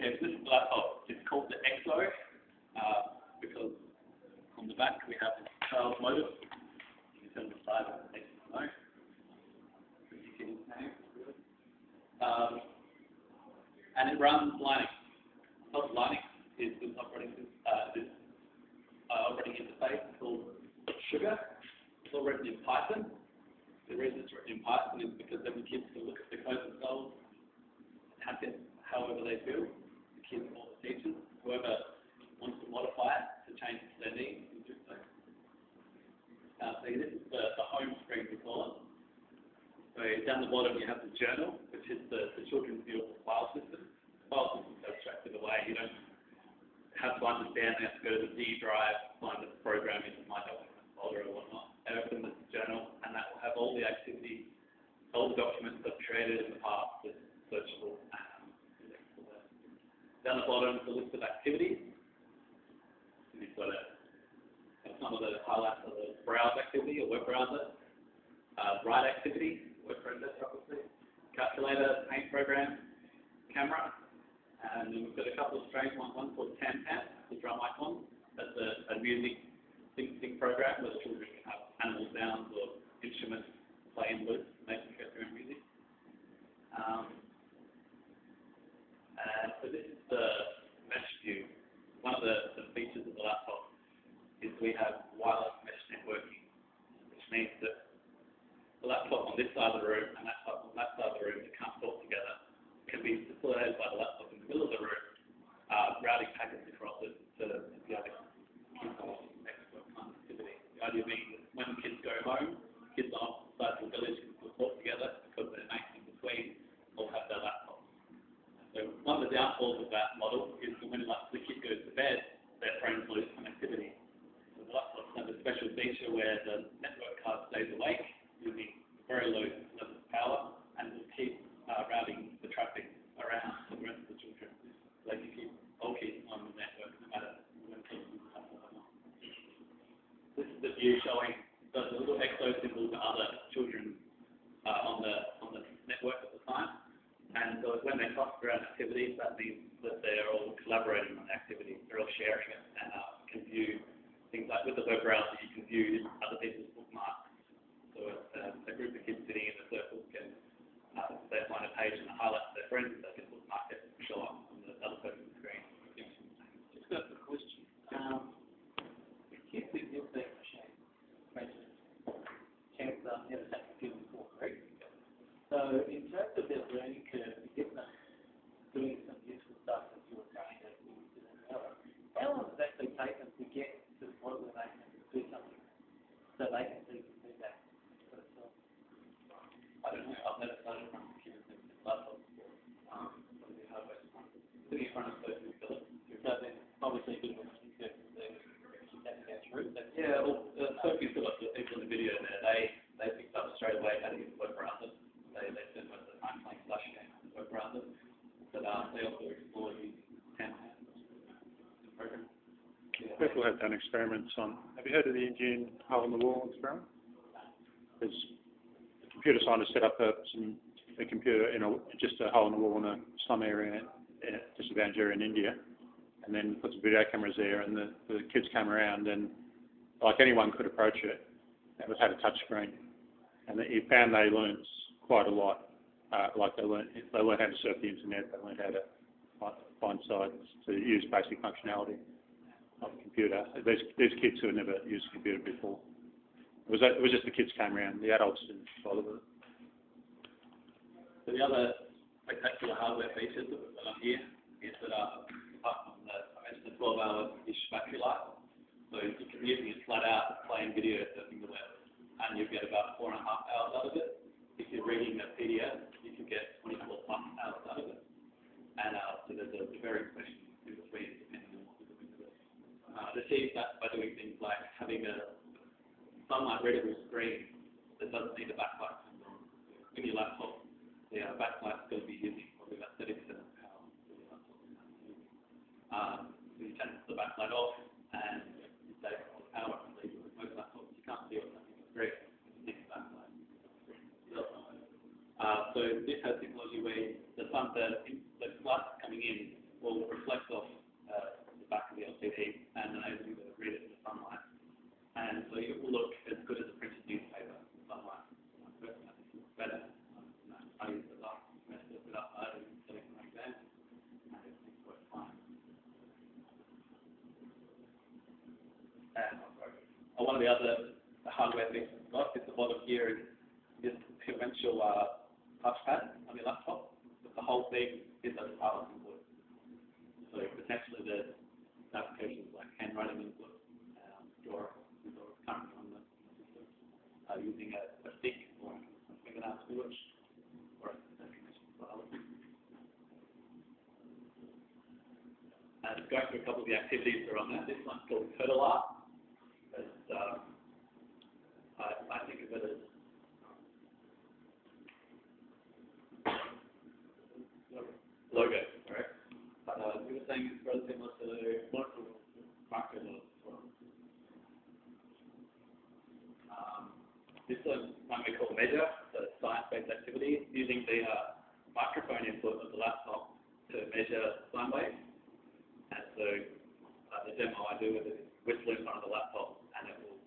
Okay, so this is the laptop. It's called the EXO because on the back we have the child's motor. You can turn the side of the EXO. And it runs Linux. Top Linux is this operating interface called Sugar. It's all written in Python. The reason it's written in Python is because then the kids can look at the code themselves, hack it however they feel. The kids or the teachers, whoever wants to modify it to change it to their needs, can do so. So this is the home screen we call it. So down the bottom you have the journal, which is the children's view of the file system. The file system is abstracted away. You don't have to understand. You have to go to the D drive, find the program in my document folder or whatnot, and open the journal, and that will have all the activity, all the documents that I've created in the past that's searchable. Down the bottom is the list of activities. And you've got some of the highlights of the browse activity or web browser, write activity, web processor obviously, calculator, paint program, camera, and then we've got a couple of strange ones. One called Tam, the drum icon. That's a music sync program where the children can have animal sounds or instruments playing loop, making their own music. And so this is the mesh view. One of the features of the laptop is we have wireless mesh networking, which means that the laptop on this side of the room and that laptop on that side of the room that can't talk together can be supplied by the laptop in the middle of the room, routing packets across it to be able to keep on network connectivity. The idea being that when kids go home, kids on side of the village can still talk together because their mates in between all have their laptops. So one of the downfalls of that model is that when the kid goes to bed, their phones lose connectivity. So the laptops have a special feature where the network card stays awake using very low levels of power and will keep routing the traffic around the rest of the children. So they can keep all kids on the network no matter when kids are or not. This is the view showing the little EXO symbol to other children on the network at the time. And so when they cross around activities, that means that they're all collaborating on the activity. They're all sharing it and can view things like with the web browser, you can view other people's bookmarks. So a group of kids sitting in a circle can, they find a page and they highlight their friends, they can bookmark it and show up on the other person's screen. Just got a question. Kids who use that machine, for instance, chances are never had a computer before, right? So in terms of their learning curve, to get them doing some useful stuff that you were saying that we didn't know, how long does it actually take them to get to the point where they can do something so they can do that for themselves? I don't know. I've never started from computers and laptops before. Probably hardware. Sitting in front of Sophie Phillips. So then obviously a bit of a learning curve there. You have to go through. Yeah, well, Sophie Phillips, the people in the video there, they picked up straight away how to use web browser. They spent most of the time playing Flash games on the web browser. But they also explored using Tam program. Yeah. People have done experiments on. Have you heard of the Indian hole-in-the-wall experiment? There's a computer scientist set up a computer in just a hole in the wall in a slum area, disadvantaged area in India, and then put some video cameras there, and the kids came around, and like anyone could approach it. It had a touch screen, and he found they learned quite a lot. Like they learned how to surf the internet, they learned how to find sites, to use basic functionality of a computer. There's kids who had never used a computer before. It was just the kids came around, the adults didn't bother with it. So the other spectacular hardware features that we've got on here is that apart from I mentioned the 12-hour-ish battery life, so you can use it flat out playing video surfing the web, and you'll get about 4.5 hours out of it. If you're reading a PDF, you can get 24+ hours out of it. And so there's a very question in between depending on what you're doing with it. It achieves that by doing things like having a sunlight readable screen that doesn't need a backlight. In your laptop, the backlight's going to be using probably about 30% of the power of your laptop. So you turn the backlight off and you save all the power. With most laptops, you can't see what's happening on the screen. It's a backlight. So this has technology where the light coming in will reflect off the back of the LCD and enable you to read it in the sunlight. And so it will look as good as a printed newspaper in sunlight. Personally, I think it's better. I use the last semester to put up and selling my exam, and it's worked fine. And one of the other hardware things we've got is the bottom here is this eventual touchpad on your laptop. But the whole thing is a stylus input. So potentially there's applications like handwriting input, drawing currently on the system, using a stick or a fingernail switch or a definition stylus. And going through a couple of the activities that are on that. This one's called Turtle Art. I think of it as logo, correct? But you were saying it's very similar to microdot. This one we call measure, so science-based activity, using the microphone input of the laptop to measure sine waves. And so the demo I do with it is whistle in front of the laptop, and it will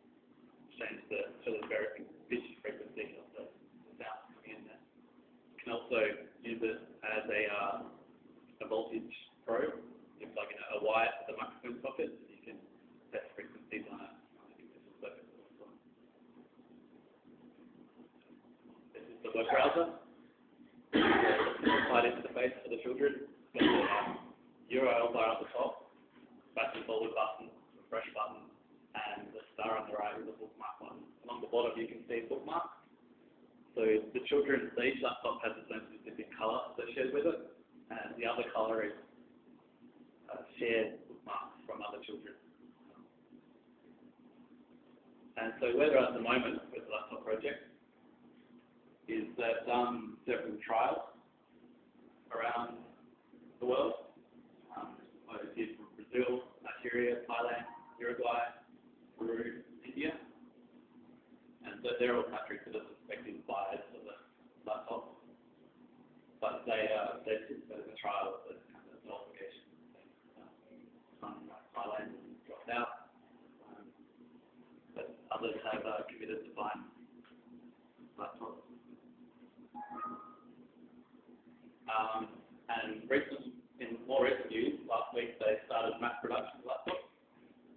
change the varying pitch frequency of the sound coming in there. You can also use it as a voltage probe. You plug in a wire to the microphone socket, and you can test frequencies on a digital circuit. This is the web browser. Slide interface for the children. Got the URL bar at the top, back and forward button, refresh button, and the star on the right is a bookmark button. Along the bottom you can see bookmarks. So the children, each laptop has its own specific colour associated with it, and the other colour is shared bookmarks from other children. And so where they're at the moment with the laptop project is they've done several trials around the world. Overseas from Brazil, Nigeria, Thailand, Uruguay, Peru, India. And so they're all countries that are prospective buyers for the laptop. But they've since been in the trial of the kind of qualification. Some like Thailand dropped out. But others have committed to buying laptops. And in more recent news, last week they started mass production of laptops.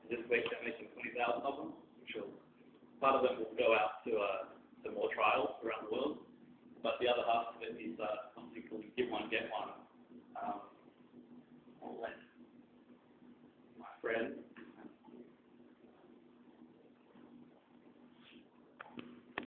This week they're making 20,000 of them, which will, part of them will go out to more trials around the world, but the other half of it is something called give one, get one. I'll let my friend